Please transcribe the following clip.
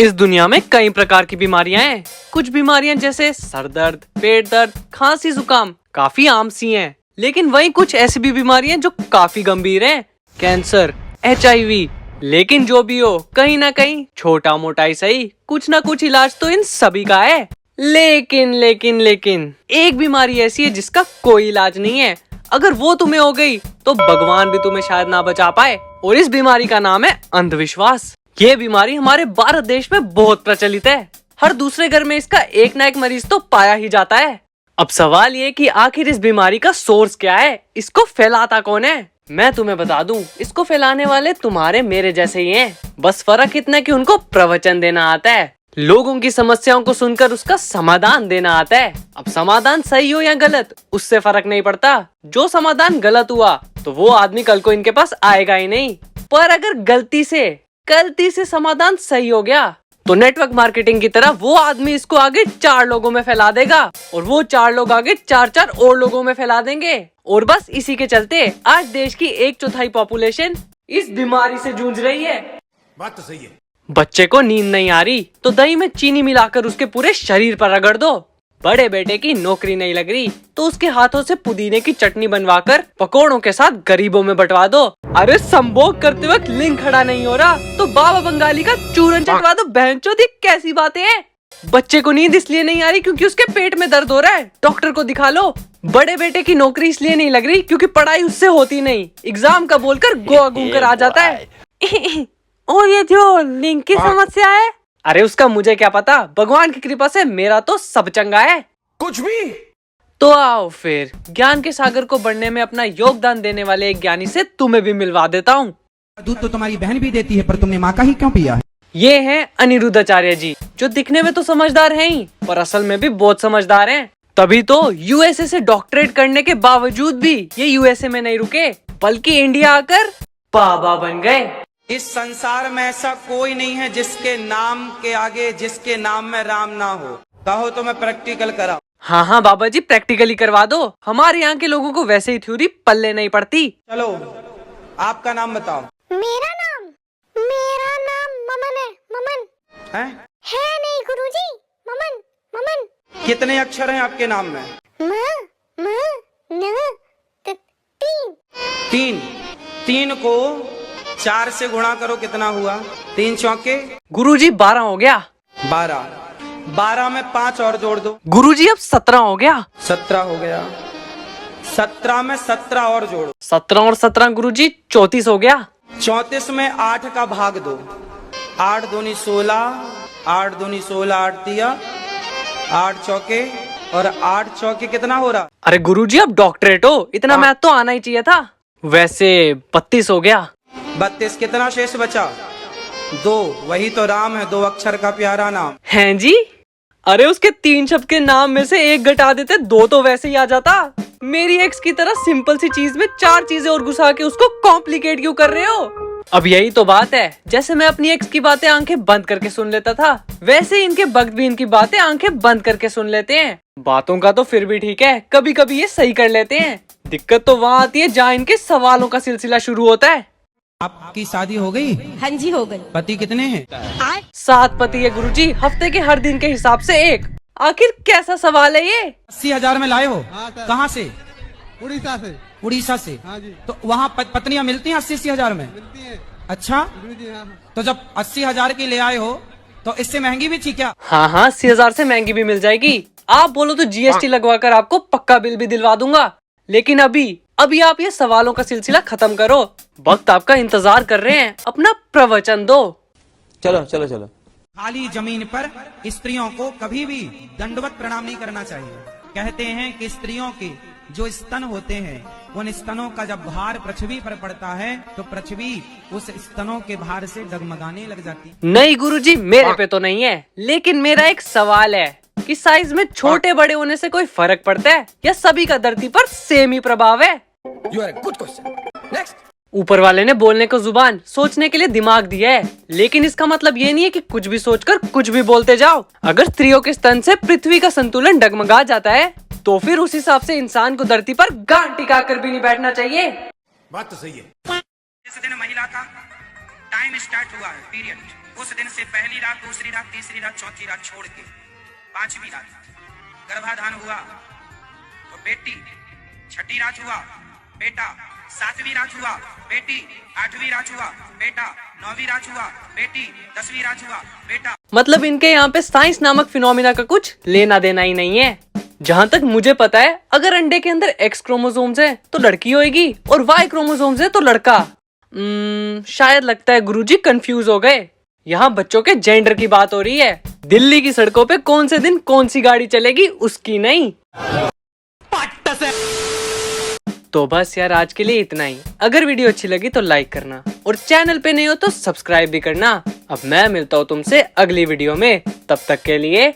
इस दुनिया में कई प्रकार की बीमारियां हैं। कुछ बीमारियां जैसे सर दर्द, पेट दर्द, खांसी, जुकाम काफी आम सी हैं, लेकिन वहीं कुछ ऐसी भी बीमारियां जो काफी गंभीर हैं। Cancer, HIV। लेकिन जो भी हो, कहीं ना कहीं छोटा मोटा ही सही, कुछ ना कुछ इलाज तो इन सभी का है। लेकिन एक बीमारी ऐसी है जिसका कोई इलाज नहीं है। अगर वो तुम्हें हो गई तो भगवान भी तुम्हें शायद ना बचा पाए, और इस बीमारी का नाम है अंधविश्वास। ये बीमारी हमारे भारत देश में बहुत प्रचलित है। हर दूसरे घर में इसका एक ना एक मरीज तो पाया ही जाता है। अब सवाल ये कि आखिर इस बीमारी का सोर्स क्या है, इसको फैलाता कौन है? मैं तुम्हें बता दूं, इसको फैलाने वाले तुम्हारे मेरे जैसे ही हैं। बस फर्क इतना कि उनको प्रवचन देना आता है, लोगों की समस्याओं को सुनकर उसका समाधान देना आता है। अब समाधान सही हो या गलत, उससे फर्क नहीं पड़ता। जो समाधान गलत हुआ तो वो आदमी कल को इनके पास आएगा ही नहीं। पर अगर गलती से समाधान सही हो गया तो नेटवर्क मार्केटिंग की तरह वो आदमी इसको आगे 4 लोगों में फैला देगा, और वो 4 लोग आगे 4 और लोगों में फैला देंगे। और बस इसी के चलते आज देश की 1/4 पॉपुलेशन इस बीमारी से जूझ रही है। बात तो सही है। बच्चे को नींद नहीं आ रही तो दही में चीनी मिलाकर उसके पूरे शरीर पर रगड़ दो। बड़े बेटे की नौकरी नहीं लग रही तो उसके हाथों से पुदीने की चटनी बनवाकर पकौड़ों के साथ गरीबों में बंटवा दो। अरे संभोग करते वक्त लिंग खड़ा नहीं हो रहा तो बाबा बंगाली का चूरन चटवा दो। बहनचोद, कैसी बातें हैं? बच्चे को नींद इसलिए नहीं आ रही क्योंकि उसके पेट में दर्द हो रहा है, डॉक्टर को दिखा लो। बड़े बेटे की नौकरी इसलिए नहीं लग रही क्योंकि पढ़ाई उससे होती नहीं, एग्जाम का बोलकर गोवा घूम कर आ जाता है। और ये जो लिंग की समस्या है, अरे उसका मुझे क्या पता, भगवान की कृपा से मेरा तो सब चंगा है। कुछ भी। तो आओ फिर ज्ञान के सागर को बढ़ने में अपना योगदान देने वाले एक ज्ञानी से तुम्हें भी मिलवा देता हूँ। दूध तो तुम्हारी बहन भी देती है, पर तुमने माँ का ही क्यों पिया है? ये हैं अनिरुद्धाचार्य जी, जो दिखने में तो समझदार हैं ही, पर असल में भी बहुत समझदार हैं। तभी तो USA से डॉक्टरेट करने के बावजूद भी ये USA में नहीं रुके, बल्कि इंडिया आकर बाबा बन गए। इस संसार में ऐसा कोई नहीं है जिसके नाम के आगे जिसके नाम में राम ना हो। कहो तो मैं प्रैक्टिकल करा। हाँ बाबा जी, प्रैक्टिकली करवा दो। हमारे यहाँ के लोगों को वैसे ही थ्योरी पल्ले नहीं पड़ती। चलो, आपका नाम बताओ। मेरा नाम ममन है। ममन है नहीं गुरुजी, ममन। कितने अक्षर हैं आपके नाम में? तीन को 4 से गुणा करो, कितना हुआ? 3 चौके गुरुजी 12 हो गया। 12 में 5 और जोड़ दो। गुरुजी अब 17 हो गया। 17 हो गया। 17 में 17 और जोड़ो। 17 और 17 गुरुजी 34 हो गया। 34 में 8 का भाग दो। 8 दूनी 16, 8 दूनी 16, 8 दिया 8 चौके, और 8 चौके कितना हो रहा? अरे गुरुजी अब डॉक्टरेट हो, इतना मैथ तो आना ही चाहिए था। वैसे 32 हो गया। 32, कितना शेष बचा? 2। वही तो राम है, 2 अक्षर का प्यारा नाम। हैं जी? अरे उसके 3 शब्द के नाम में से 1 घटा देते, 2 तो वैसे ही आ जाता। मेरी एक्स की तरह सिंपल सी चीज में 4 चीजें और घुसा के उसको कॉम्प्लिकेट क्यों कर रहे हो? अब यही तो बात है, जैसे मैं अपनी एक्स की बातें आंखें बंद करके सुन लेता था, वैसे ही इनके भक्त भी इनकी बातें आंखें बंद करके सुन लेते हैं। बातों का तो फिर भी ठीक है, कभी कभी ये सही कर लेते हैं। दिक्कत तो वहाँ आती है जहाँ इनके सवालों का सिलसिला शुरू होता है। आपकी शादी हो गई? हाँ जी, हो गई। पति कितने हैं? 7 पति है गुरुजी, हफ्ते के हर दिन के हिसाब से 1। आखिर कैसा सवाल है ये? 80,000 में लाए हो? कहाँ से? उड़ीसा से। उड़ीसा से? हाँ जी। तो वहाँ पत्नियां मिलती हैं 80,000 में? मिलती है। अच्छा, जी हाँ। तो जब 80,000 की ले आए हो तो इससे महंगी भी थी क्या? हाँ 80,000 से महंगी भी मिल जाएगी। आप बोलो तो GST लगवाकर आपको पक्का बिल भी दिलवा दूंगा। लेकिन अभी आप ये सवालों का सिलसिला खत्म करो, वक्त आपका इंतजार कर रहे हैं, अपना प्रवचन दो। चलो। खाली जमीन पर स्त्रियों को कभी भी दंडवत प्रणाम नहीं करना चाहिए। कहते हैं कि स्त्रियों के जो स्तन होते हैं, उन स्तनों का जब भार पृथ्वी पर पड़ता है तो पृथ्वी उस स्तनों के भार से डगमगाने लग जाती। नहीं गुरुजी, मेरे पे तो नहीं है, लेकिन मेरा एक सवाल है कि साइज में छोटे बड़े होने से कोई फर्क पड़ता है या सभी का धरती पर सेम ही प्रभाव है? You are a good question. Next. ऊपर वाले ने बोलने को जुबान, सोचने के लिए दिमाग दिया है, लेकिन इसका मतलब ये नहीं है कि कुछ भी सोचकर कुछ भी बोलते जाओ। अगर स्त्रियों के स्तन से पृथ्वी का संतुलन डगमगा जाता है तो फिर उस हिसाब से इंसान को धरती पर गांठ टिका कर भी नहीं बैठना चाहिए। बात तो सही है। जिस दिन महिला का टाइम स्टार्ट हुआ है, पीरियड, उस दिन से पहली रात, दूसरी रात, तीसरी रात, चौथी रात छोड़ के पांचवी रात गर्भाधान हुआ तो बेटी, छठी रात हुआ बेटा, सातवीं रात हुआ बेटी, आठवीं रात हुआ बेटा, नौवीं रात हुआ बेटी, 10वीं रात हुआ बेटा। मतलब इनके यहाँ पे साइंस नामक फिनोमिना का कुछ लेना देना ही नहीं है। जहाँ तक मुझे पता है, अगर अंडे के अंदर एक्स क्रोमोसोम्स है तो लड़की होएगी और वाई क्रोमोसोम्स है तो लड़का। शायद लगता है गुरुजी कंफ्यूज हो गए। यहाँ बच्चों के जेंडर की बात हो रही है। दिल्ली की सड़कों पे कौन से दिन कौन सी गाड़ी चलेगी उसकी नहीं। तो बस यार, आज के लिए इतना ही। अगर वीडियो अच्छी लगी तो लाइक करना और चैनल पे नहीं हो तो सब्सक्राइब भी करना। अब मैं मिलता हूँ तुमसे अगली वीडियो में, तब तक के लिए